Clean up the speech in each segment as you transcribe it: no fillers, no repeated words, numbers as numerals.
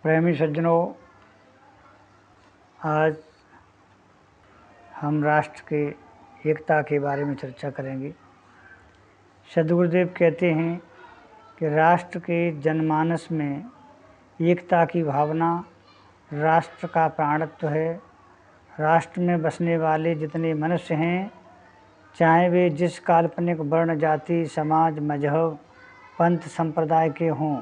प्रेमी सज्जनों, आज हम राष्ट्र के एकता के बारे में चर्चा करेंगे। सद्गुरुदेव कहते हैं कि राष्ट्र के जनमानस में एकता की भावना राष्ट्र का प्राणत्व है। राष्ट्र में बसने वाले जितने मनुष्य हैं, चाहे वे जिस काल्पनिक वर्ण, जाति, समाज, मजहब, पंथ, संप्रदाय के हों,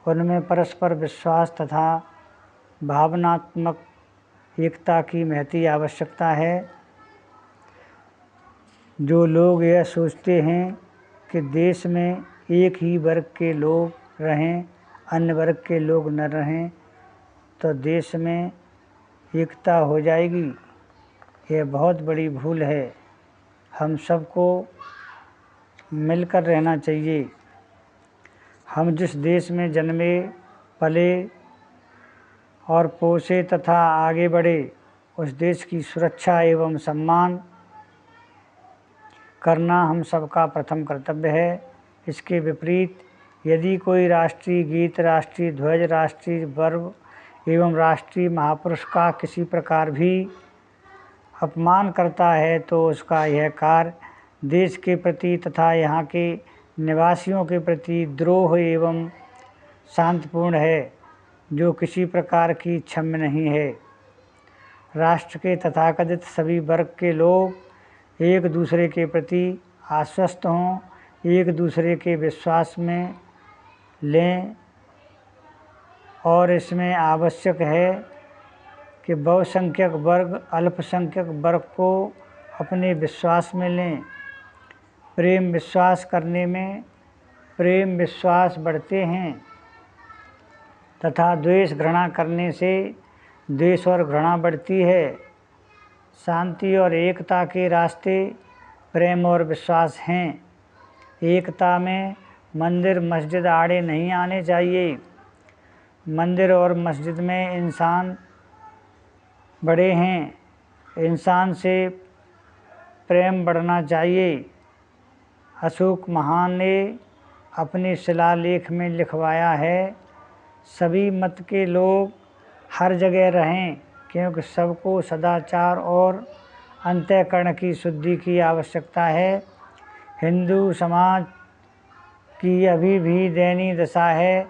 उनमें परस्पर विश्वास तथा भावनात्मक एकता की महती आवश्यकता है। जो लोग यह सोचते हैं कि देश में एक ही वर्ग के लोग रहें, अन्य वर्ग के लोग न रहें, तो देश में एकता हो जाएगी, यह बहुत बड़ी भूल है। हम सबको मिलकर रहना चाहिए। हम जिस देश में जन्मे, पले और पोसे तथा आगे बढ़े, उस देश की सुरक्षा एवं सम्मान करना हम सबका प्रथम कर्तव्य है। इसके विपरीत यदि कोई राष्ट्रीय गीत, राष्ट्रीय ध्वज, राष्ट्रीय पर्व एवं राष्ट्रीय महापुरुष का किसी प्रकार भी अपमान करता है, तो उसका यह कार्य देश के प्रति तथा यहाँ के निवासियों के प्रति द्रोह एवं शांतिपूर्ण है, जो किसी प्रकार की क्षम्य नहीं है। राष्ट्र के तथाकथित सभी वर्ग के लोग एक दूसरे के प्रति आश्वस्त हों, एक दूसरे के विश्वास में लें, और इसमें आवश्यक है कि बहुसंख्यक वर्ग अल्पसंख्यक वर्ग को अपने विश्वास में लें। प्रेम विश्वास करने में प्रेम विश्वास बढ़ते हैं तथा द्वेष घृणा करने से द्वेष और घृणा बढ़ती है। शांति और एकता के रास्ते प्रेम और विश्वास हैं। एकता में मंदिर, मस्जिद, आड़े नहीं आने चाहिए। मंदिर और मस्जिद में इंसान बड़े हैं, इंसान से प्रेम बढ़ना चाहिए। अशोक महान ने अपने शिलालेख में लिखवाया है, सभी मत के लोग हर जगह रहें, क्योंकि सबको सदाचार और अंतःकरण की शुद्धि की आवश्यकता है। हिंदू समाज की अभी भी दयनीय दशा है।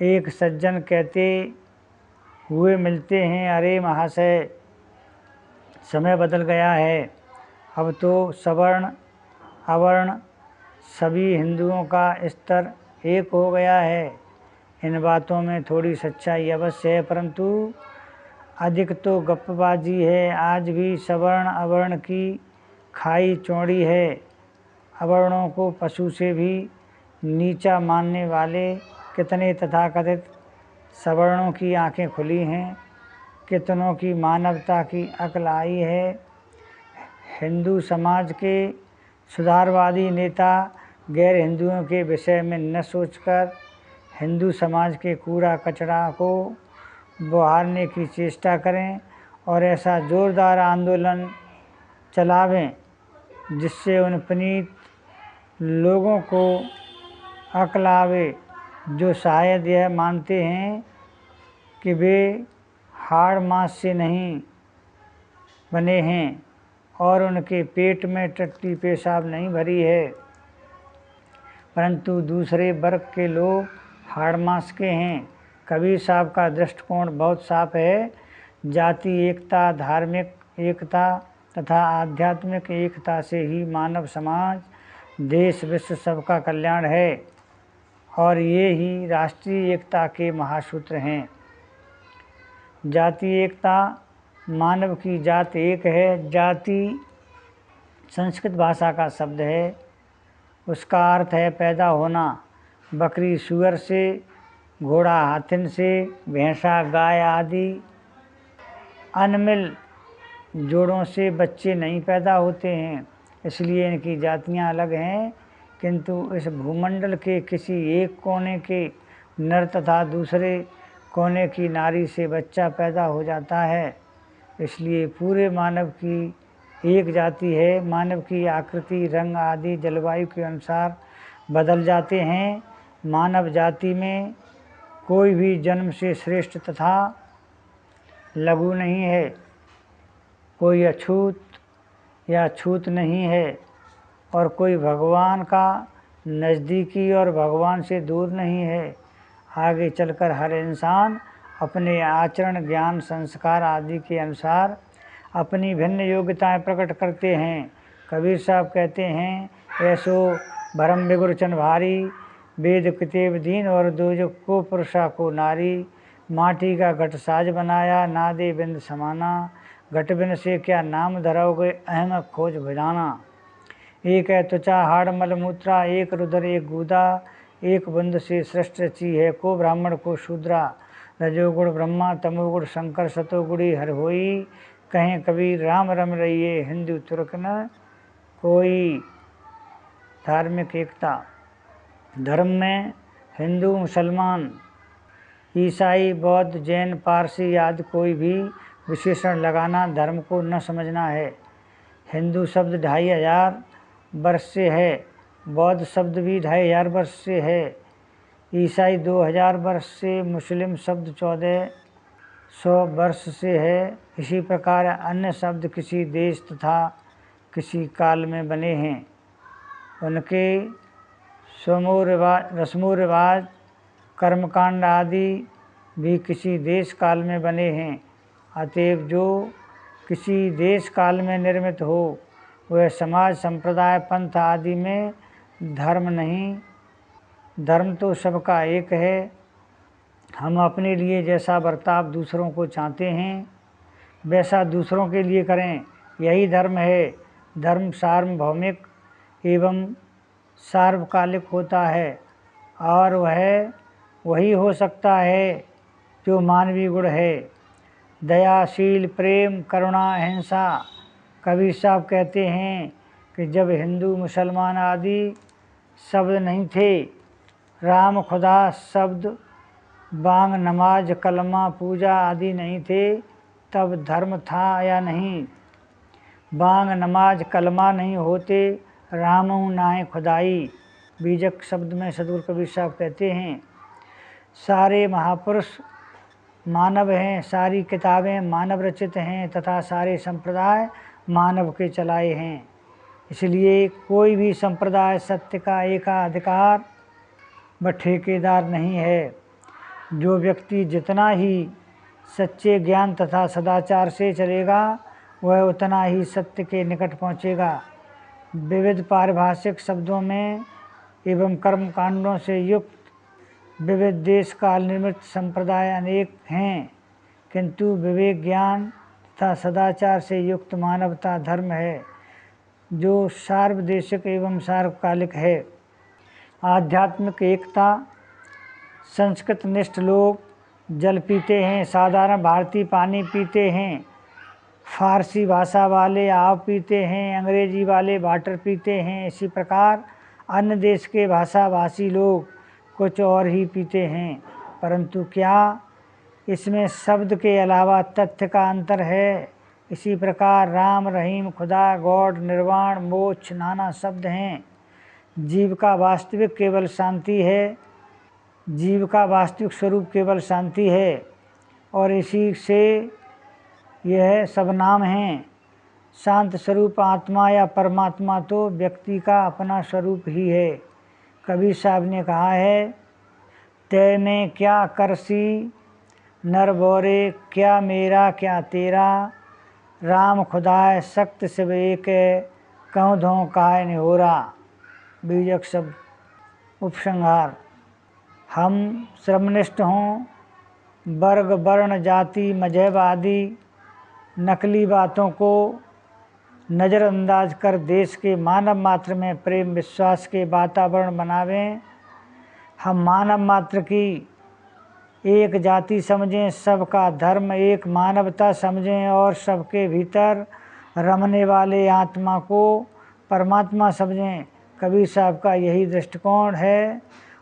एक सज्जन कहते हुए मिलते हैं, अरे महाशय, समय बदल गया है, अब तो सवर्ण अवर्ण सभी हिंदुओं का स्तर एक हो गया है। इन बातों में थोड़ी सच्चाई अवश्य है, परंतु अधिक तो गप्पबाजी है। आज भी सवर्ण अवर्ण की खाई चौड़ी है। अवर्णों को पशु से भी नीचा मानने वाले कितने तथाकथित सवर्णों की आंखें खुली हैं, कितनों की मानवता की अक्ल आई है। हिंदू समाज के सुधारवादी नेता गैर हिंदुओं के विषय में न सोचकर हिंदू समाज के कूड़ा कचरा को बहारने की चेष्टा करें और ऐसा जोरदार आंदोलन चलावें जिससे उन पुनीत लोगों को अक्ल आवे, जो शायद यह मानते हैं कि वे हाड़ मांस से नहीं बने हैं और उनके पेट में टट्टी पेशाब नहीं भरी है, परंतु दूसरे वर्ग के लोग हाड़ मांस के हैं। कबीर साहब का दृष्टिकोण बहुत साफ है। जाति एकता, धार्मिक एकता तथा आध्यात्मिक एकता से ही मानव समाज, देश, विश्व सबका कल्याण है, और ये ही राष्ट्रीय एकता के महासूत्र हैं। जाति एकता, मानव की जात एक है। जाति संस्कृत भाषा का शब्द है, उसका अर्थ है पैदा होना। बकरी सूअर से, घोड़ा हाथिन से, भैंसा गाय आदि अनमिल जोड़ों से बच्चे नहीं पैदा होते हैं, इसलिए इनकी जातियां अलग हैं। किंतु इस भूमंडल के किसी एक कोने के नर तथा दूसरे कोने की नारी से बच्चा पैदा हो जाता है, इसलिए पूरे मानव की एक जाति है। मानव की आकृति, रंग आदि जलवायु के अनुसार बदल जाते हैं। मानव जाति में कोई भी जन्म से श्रेष्ठ तथा लघु नहीं है, कोई अछूत या छूत नहीं है, और कोई भगवान का नज़दीकी और भगवान से दूर नहीं है। आगे चलकर हर इंसान अपने आचरण, ज्ञान, संस्कार आदि के अनुसार अपनी भिन्न योग्यताएं प्रकट करते हैं। कबीर साहब कहते हैं, ऐसो भरम बिगुर चन भारी, वेद कितेब दीन और दोजक को पुरुषा को नारी। माटी का घट साज बनाया, ना दे बिंद समाना, घट बिन से क्या नाम धरोगे, अहम खोज भुजाना। एक है त्वचा हाड़ मल मूत्रा, एक रुदर एक गूदा, एक बंद से सृष्टि रची है, को ब्राह्मण को शूद्रा। रजोगुण ब्रह्मा, तमोगुण शंकर, सतोगुणी हर होई, कहें कबीर राम रम रहिए, हिंदू तुर्क न कोई। धार्मिक एकता। धर्म में हिंदू, मुसलमान, ईसाई, बौद्ध, जैन, पारसी आदि कोई भी विशेषण लगाना धर्म को न समझना है। हिंदू शब्द 2500 वर्ष से है, बौद्ध शब्द भी 2500 वर्ष से है, ईसाई 2000 वर्ष से, मुस्लिम शब्द 1400 वर्ष से है। इसी प्रकार अन्य शब्द किसी देश तथा किसी काल में बने हैं। उनके रस्मों रिवाज, कर्मकांड आदि भी किसी देश काल में बने हैं। अतएव जो किसी देश काल में निर्मित हो वह समाज, संप्रदाय, पंथ आदि में धर्म नहीं। धर्म तो सबका एक है। हम अपने लिए जैसा बर्ताव दूसरों को चाहते हैं वैसा दूसरों के लिए करें, यही धर्म है। धर्म सार्वभौमिक एवं सार्वकालिक होता है और वही हो सकता है जो मानवीय गुण है। दया, शील, प्रेम, करुणा, अहिंसा। कबीर साहब कहते हैं कि जब हिंदू, मुसलमान आदि शब्द नहीं थे, राम, खुदा शब्द, बांग, नमाज, कलमा, पूजा आदि नहीं थे, तब धर्म था या नहीं। बांग, नमाज, कलमा नहीं होते, रामऊ नाय खुदाई। बीजक शब्द में सदगुरु कबीर साहब कहते हैं, सारे महापुरुष मानव हैं, सारी किताबें मानव रचित हैं तथा सारे संप्रदाय मानव के चलाए हैं। इसलिए कोई भी संप्रदाय सत्य का एकाधिकार व ठेकेदार नहीं है। जो व्यक्ति जितना ही सच्चे ज्ञान तथा सदाचार से चलेगा वह उतना ही सत्य के निकट पहुँचेगा। विविध पारिभाषिक शब्दों में एवं कर्मकांडों से युक्त विविध देश काल निर्मित संप्रदाय अनेक हैं, किंतु विवेक, ज्ञान तथा सदाचार से युक्त मानवता धर्म है जो सार्वदेशिक एवं सार्वकालिक है। आध्यात्मिक एकता। संस्कृत निष्ठ लोग जल पीते हैं, साधारण भारतीय पानी पीते हैं, फारसी भाषा वाले आव पीते हैं, अंग्रेजी वाले वाटर पीते हैं। इसी प्रकार अन्य देश के भाषा भाषी लोग कुछ और ही पीते हैं, परंतु क्या इसमें शब्द के अलावा तथ्य का अंतर है? इसी प्रकार राम, रहीम, खुदा, गॉड, निर्वाण, मोक्ष नाना शब्द हैं। जीव का वास्तविक केवल शांति है, जीव का वास्तविक स्वरूप केवल शांति है और इसी से यह सब नाम हैं। शांत स्वरूप आत्मा या परमात्मा तो व्यक्ति का अपना स्वरूप ही है। कबीर साहब ने कहा है, तै में क्या करसी नर बोरे, क्या मेरा क्या तेरा, राम खुदाए सख्त शिव एक, कहूँ धों काय निहोरा। बीजक शब्द। उपसंहार। हम श्रमनिष्ठ हों, वर्ग, वर्ण, जाति, मजहब आदि नकली बातों को नज़रअंदाज कर देश के मानव मात्र में प्रेम विश्वास के वातावरण बनावें। हम मानव मात्र की एक जाति समझें, सबका धर्म एक मानवता समझें और सबके भीतर रमने वाले आत्मा को परमात्मा समझें। कबीर साहब का यही दृष्टिकोण है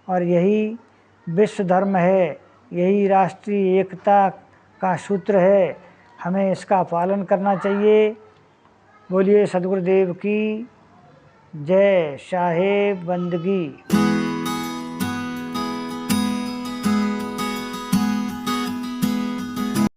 और यही विश्व धर्म है, यही राष्ट्रीय एकता का सूत्र है। हमें इसका पालन करना चाहिए। बोलिए सद्गुरुदेव की जय। साहेब बंदगी।